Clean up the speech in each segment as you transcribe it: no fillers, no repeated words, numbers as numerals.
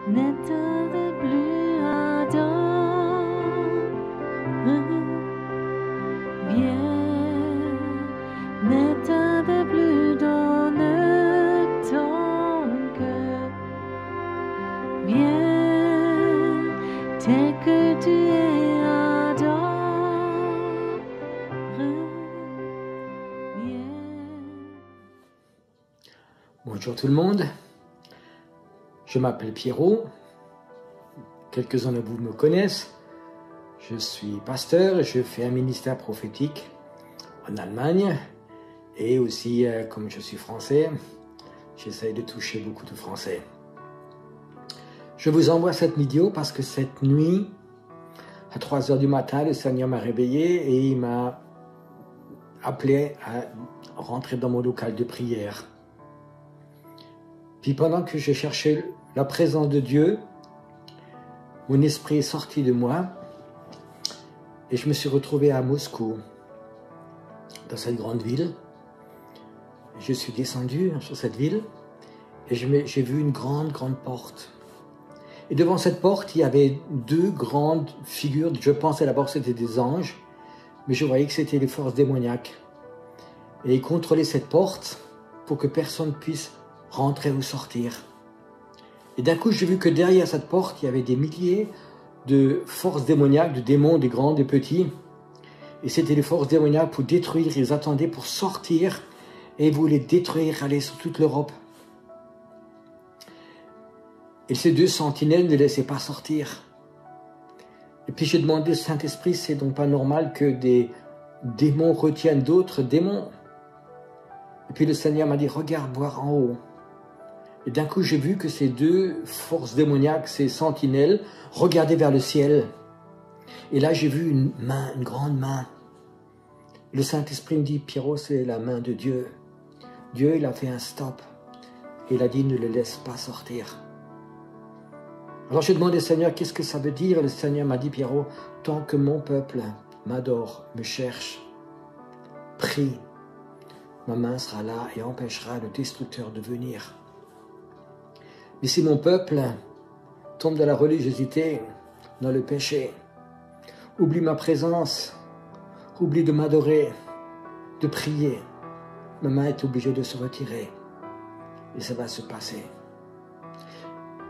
N'état de plus adore, viens, n'état de plus donne ton cœur, viens, tel que tu es adore, viens. Bonjour tout le monde. Je m'appelle Pierrot, quelques-uns de vous me connaissent. Je suis pasteur et je fais un ministère prophétique en Allemagne. Et aussi, comme je suis français, j'essaye de toucher beaucoup de Français. Je vous envoie cette vidéo parce que cette nuit, à 3 h du matin, le Seigneur m'a réveillé et il m'a appelé à rentrer dans mon local de prière. Puis pendant que je cherchais la présence de Dieu, mon esprit est sorti de moi et je me suis retrouvé à Moscou, dans cette grande ville. Je suis descendu sur cette ville et j'ai vu une grande porte. Et devant cette porte, il y avait deux grandes figures. Je pensais d'abord que c'était des anges, mais je voyais que c'était les forces démoniaques. Et ils contrôlaient cette porte pour que personne puisse rentrer ou sortir. Et d'un coup, j'ai vu que derrière cette porte, il y avait des milliers de forces démoniaques, de démons, des grands, des petits. Et c'était les forces démoniaques pour détruire. Ils attendaient pour sortir et voulaient détruire, aller sur toute l'Europe. Et ces deux sentinelles ne laissaient pas sortir. Et puis j'ai demandé au Saint-Esprit, c'est donc pas normal que des démons retiennent d'autres démons. Et puis le Seigneur m'a dit, regarde voir en haut. Et d'un coup, j'ai vu que ces deux forces démoniaques, ces sentinelles, regardaient vers le ciel. Et là, j'ai vu une main, une grande main. Le Saint-Esprit me dit, Pierrot, c'est la main de Dieu. Dieu, il a fait un stop. Et il a dit, ne le laisse pas sortir. Alors j'ai demandé au Seigneur, qu'est-ce que ça veut dire? Le Seigneur m'a dit, Pierrot, tant que mon peuple m'adore, me cherche, prie, ma main sera là et empêchera le destructeur de venir. Mais si mon peuple tombe dans la religiosité, dans le péché, oublie ma présence, oublie de m'adorer, de prier, ma main est obligée de se retirer. Et ça va se passer.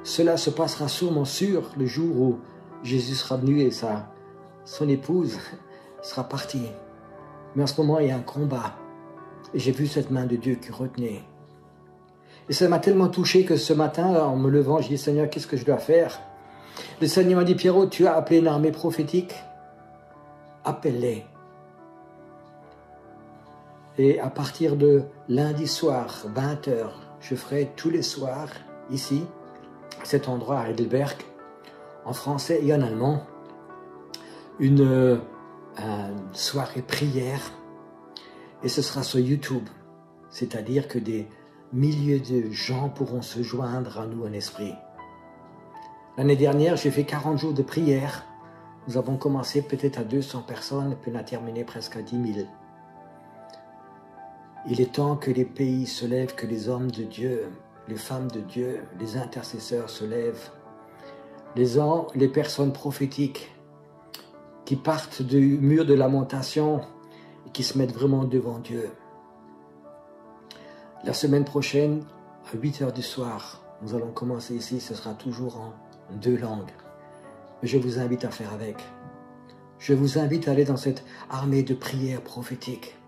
Cela se passera sûrement sûr le jour où Jésus sera venu et son épouse sera partie. Mais en ce moment, il y a un combat. Et j'ai vu cette main de Dieu qui retenait. Et ça m'a tellement touché que ce matin, en me levant, j'ai dit, Seigneur, qu'est-ce que je dois faire? Le Seigneur m'a dit, Pierrot, tu as appelé une armée prophétique? Appelle-les. Et à partir de lundi soir, 20 h, je ferai tous les soirs, ici, à cet endroit, à Heidelberg, en français et en allemand, une soirée prière. Et ce sera sur YouTube. C'est-à-dire que des milliers de gens pourront se joindre à nous en esprit. L'année dernière, j'ai fait 40 jours de prière. Nous avons commencé peut-être à 200 personnes, puis on a terminé presque à 10 000. Il est temps que les pays se lèvent, que les hommes de Dieu, les femmes de Dieu, les intercesseurs se lèvent. Les personnes prophétiques qui partent du mur de lamentation et qui se mettent vraiment devant Dieu. La semaine prochaine, à 8 h du soir, nous allons commencer ici, ce sera toujours en 2 langues. Je vous invite à faire avec. Je vous invite à aller dans cette armée de prières prophétiques.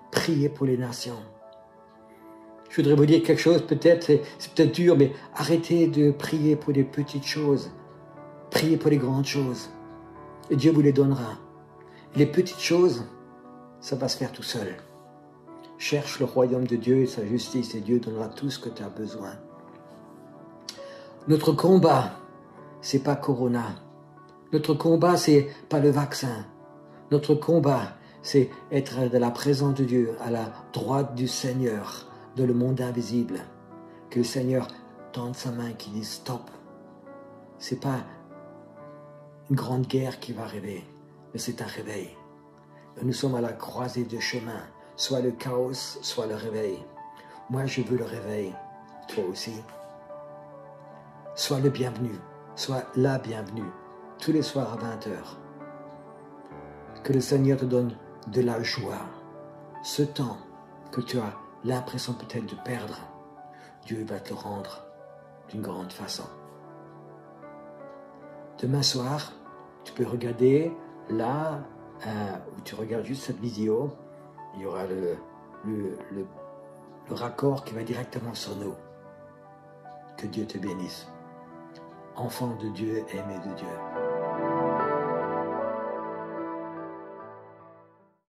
Priez pour les nations. Je voudrais vous dire quelque chose, peut-être, c'est peut-être dur, mais arrêtez de prier pour des petites choses. Priez pour les grandes choses. Et Dieu vous les donnera. Les petites choses, ça va se faire tout seul. Cherche le royaume de Dieu et sa justice et Dieu donnera tout ce que tu as besoin. Notre combat, c'est pas Corona. Notre combat, c'est pas le vaccin. Notre combat, c'est être de la présence de Dieu, à la droite du Seigneur, dans le monde invisible. Que le Seigneur tende sa main, qui dise stop. C'est pas une grande guerre qui va arriver, mais c'est un réveil. Et nous sommes à la croisée de chemin. Soit le chaos, soit le réveil. Moi, je veux le réveil. Toi aussi. Sois le bienvenu, sois la bienvenue, tous les soirs à 20h. Que le Seigneur te donne de la joie. Ce temps que tu as l'impression peut-être de perdre, Dieu va te le rendre d'une grande façon. Demain soir, tu peux regarder là où tu regardes juste cette vidéo. Il y aura le raccord qui va directement sur nous. Que Dieu te bénisse. Enfant de Dieu, aimé de Dieu.